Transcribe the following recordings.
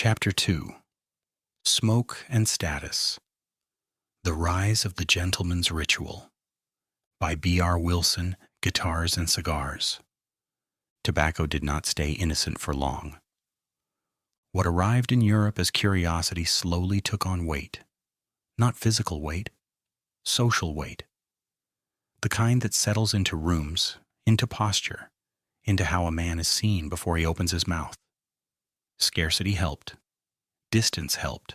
Chapter 2. Smoke and Status. The Rise of the Gentleman's Ritual by B.R. Wilson, Guitars and Cigars. Tobacco did not stay innocent for long. What arrived in Europe as curiosity slowly took on weight. Not physical weight, social weight. The kind that settles into rooms, into posture, into how a man is seen before he opens his mouth. Scarcity helped. Distance helped.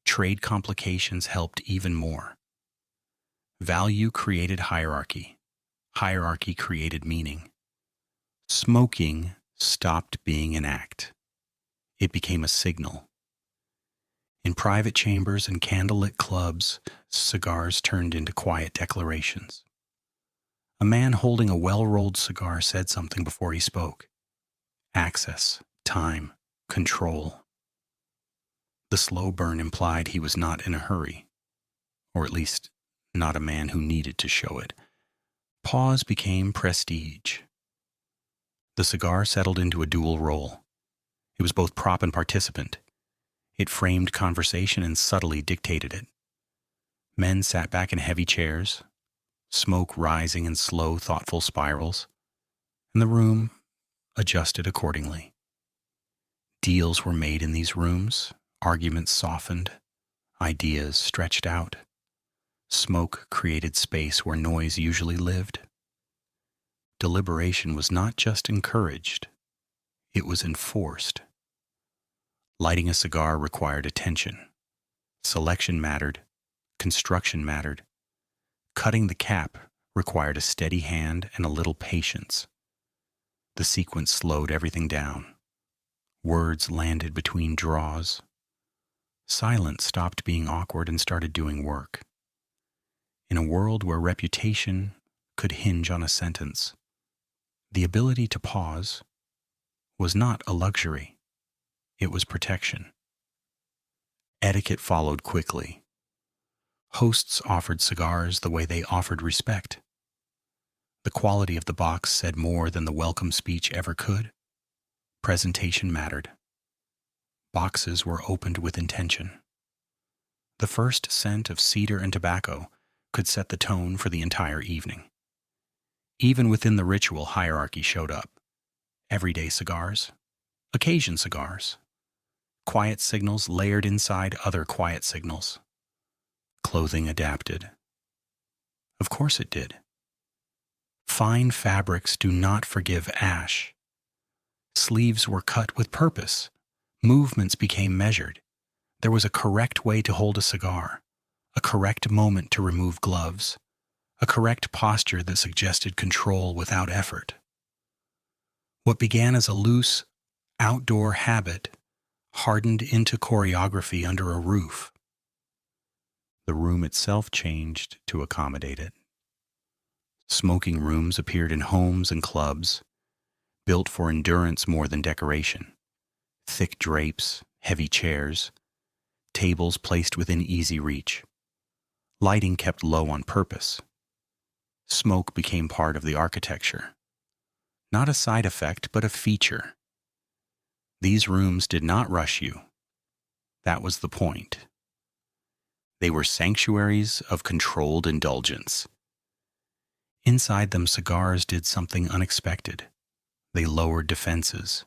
Trade complications helped even more. Value created hierarchy. Hierarchy created meaning. Smoking stopped being an act. It became a signal. In private chambers and candlelit clubs, cigars turned into quiet declarations. A man holding a well-rolled cigar said something before he spoke. Access, time, control. The slow burn implied he was not in a hurry, or at least not a man who needed to show it. Pause became prestige. The cigar settled into a dual role. It was both prop and participant. It framed conversation and subtly dictated it. Men sat back in heavy chairs, smoke rising in slow, thoughtful spirals, and the room adjusted accordingly. Deals were made in these rooms, arguments softened, ideas stretched out. Smoke created space where noise usually lived. Deliberation was not just encouraged, it was enforced. Lighting a cigar required attention. Selection mattered, construction mattered. Cutting the cap required a steady hand and a little patience. The sequence slowed everything down. Words landed between draws. Silence stopped being awkward and started doing work. In a world where reputation could hinge on a sentence, the ability to pause was not a luxury. It was protection. Etiquette followed quickly. Hosts offered cigars the way they offered respect. The quality of the box said more than the welcome speech ever could. Presentation mattered. Boxes were opened with intention. The first scent of cedar and tobacco could set the tone for the entire evening. Even within the ritual, hierarchy showed up. Everyday cigars, occasion cigars, quiet signals layered inside other quiet signals. Clothing adapted. Of course it did. Fine fabrics do not forgive ash. Sleeves were cut with purpose. Movements became measured. There was a correct way to hold a cigar, a correct moment to remove gloves, a correct posture that suggested control without effort. What began as a loose, outdoor habit hardened into choreography under a roof. The room itself changed to accommodate it. Smoking rooms appeared in homes and clubs, built for endurance more than decoration. Thick drapes, heavy chairs, tables placed within easy reach. Lighting kept low on purpose. Smoke became part of the architecture. Not a side effect, but a feature. These rooms did not rush you. That was the point. They were sanctuaries of controlled indulgence. Inside them, cigars did something unexpected. They lowered defenses.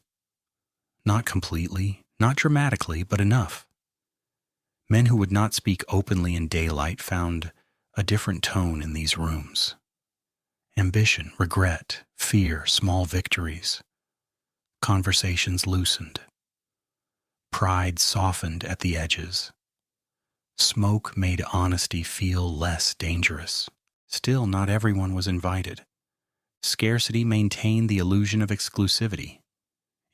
Not completely, not dramatically, but enough. Men who would not speak openly in daylight found a different tone in these rooms. Ambition, regret, fear, small victories. Conversations loosened. Pride softened at the edges. Smoke made honesty feel less dangerous. Still, not everyone was invited. Scarcity maintained the illusion of exclusivity.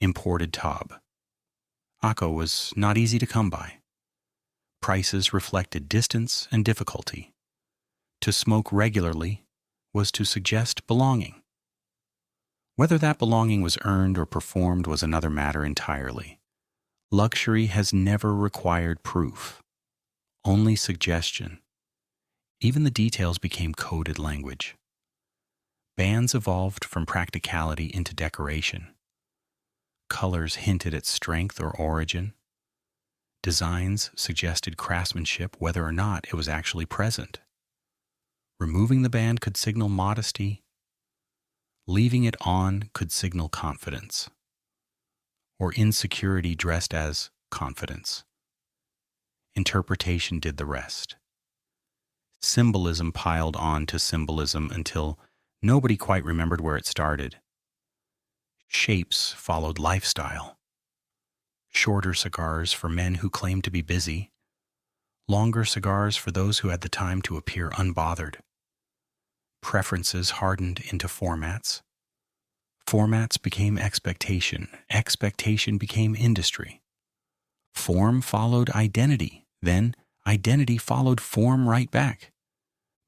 Imported Taub. Akko was not easy to come by. Prices reflected distance and difficulty. To smoke regularly was to suggest belonging. Whether that belonging was earned or performed was another matter entirely. Luxury has never required proof, only suggestion. Even the details became coded language. Bands evolved from practicality into decoration. Colors hinted at strength or origin. Designs suggested craftsmanship whether or not it was actually present. Removing the band could signal modesty. Leaving it on could signal confidence, or insecurity dressed as confidence. Interpretation did the rest. Symbolism piled on to symbolism until nobody quite remembered where it started. Shapes followed lifestyle. Shorter cigars for men who claimed to be busy, longer cigars for those who had the time to appear unbothered. Preferences hardened into formats. Formats became expectation. Expectation became industry. Form followed identity. Then identity followed form right back.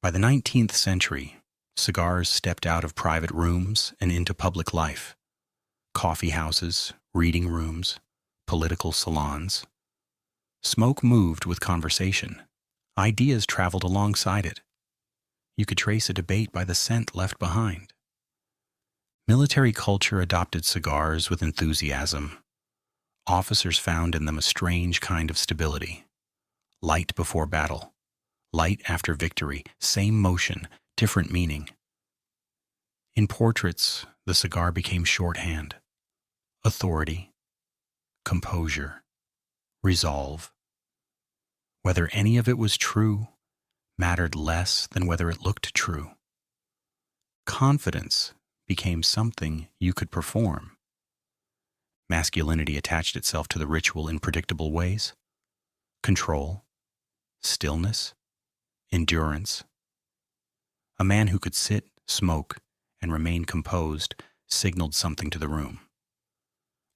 By the 19th century, cigars stepped out of private rooms and into public life. Coffee houses, reading rooms, political salons. Smoke moved with conversation. Ideas traveled alongside it. You could trace a debate by the scent left behind. Military culture adopted cigars with enthusiasm. Officers found in them a strange kind of stability. Light before battle, light after victory, same motion, different meaning. In portraits, the cigar became shorthand. Authority, composure, resolve. Whether any of it was true mattered less than whether it looked true. Confidence became something you could perform. Masculinity attached itself to the ritual in predictable ways. Control, stillness, endurance. A man who could sit, smoke, and remain composed signaled something to the room.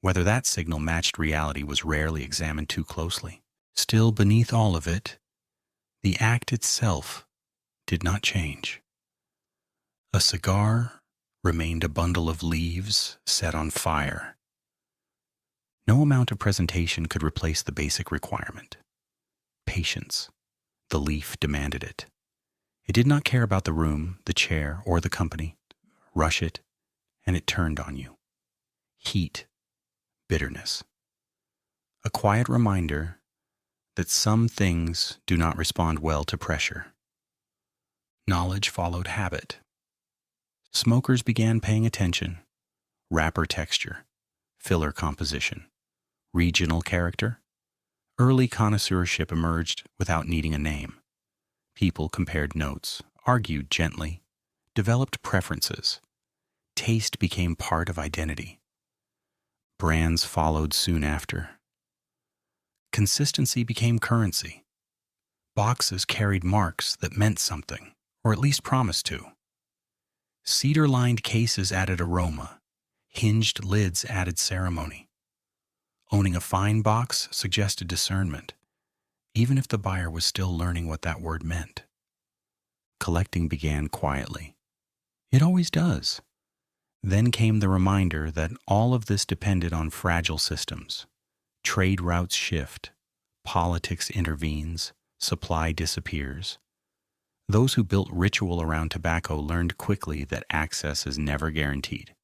Whether that signal matched reality was rarely examined too closely. Still, beneath all of it, the act itself did not change. A cigar remained a bundle of leaves set on fire. No amount of presentation could replace the basic requirement. Patience. The leaf demanded it. It did not care about the room, the chair, or the company. Rush it, and it turned on you. Heat. Bitterness. A quiet reminder that some things do not respond well to pressure. Knowledge followed habit. Smokers began paying attention. Wrapper texture, filler composition, regional character. Early connoisseurship emerged without needing a name. People compared notes, argued gently, developed preferences. Taste became part of identity. Brands followed soon after. Consistency became currency. Boxes carried marks that meant something, or at least promised to. Cedar-lined cases added aroma. Hinged lids added ceremony. Owning a fine box suggested discernment, even if the buyer was still learning what that word meant. Collecting began quietly. It always does. Then came the reminder that all of this depended on fragile systems. Trade routes shift, politics intervenes, supply disappears. Those who built ritual around tobacco learned quickly that access is never guaranteed.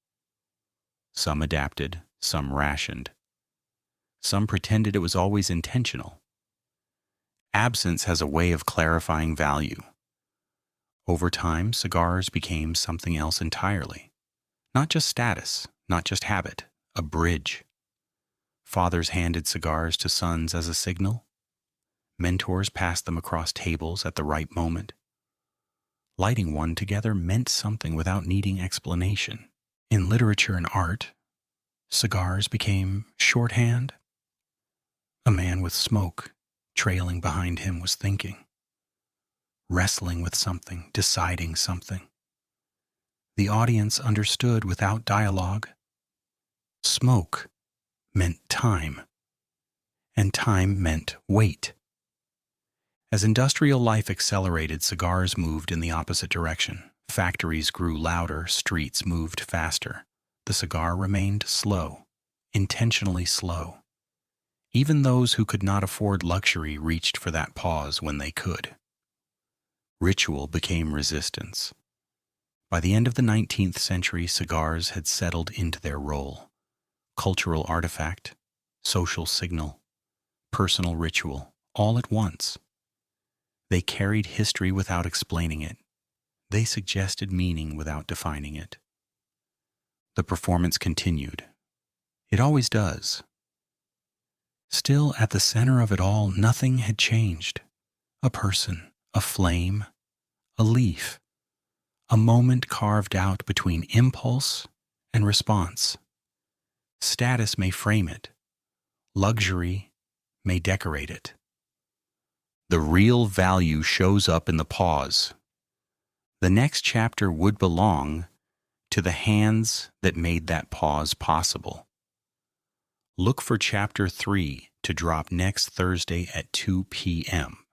Some adapted, some rationed. Some pretended it was always intentional. Absence has a way of clarifying value. Over time, cigars became something else entirely. Not just status, not just habit, a bridge. Fathers handed cigars to sons as a signal. Mentors passed them across tables at the right moment. Lighting one together meant something without needing explanation. In literature and art, cigars became shorthand. A man with smoke trailing behind him was thinking, wrestling with something, deciding something. The audience understood without dialogue. Smoke meant time, and time meant wait. As industrial life accelerated, cigars moved in the opposite direction. Factories grew louder, streets moved faster. The cigar remained slow, intentionally slow. Even those who could not afford luxury reached for that pause when they could. Ritual became resistance. By the end of the 19th century, cigars had settled into their role. Cultural artifact, social signal, personal ritual, all at once. They carried history without explaining it. They suggested meaning without defining it. The performance continued. It always does. Still, at the center of it all, nothing had changed. A person, a flame, a leaf, a moment carved out between impulse and response. Status may frame it. Luxury may decorate it. The real value shows up in the pause. The next chapter would belong to the hands that made that pause possible. Look for Chapter 3 to drop next Thursday at 2 p.m.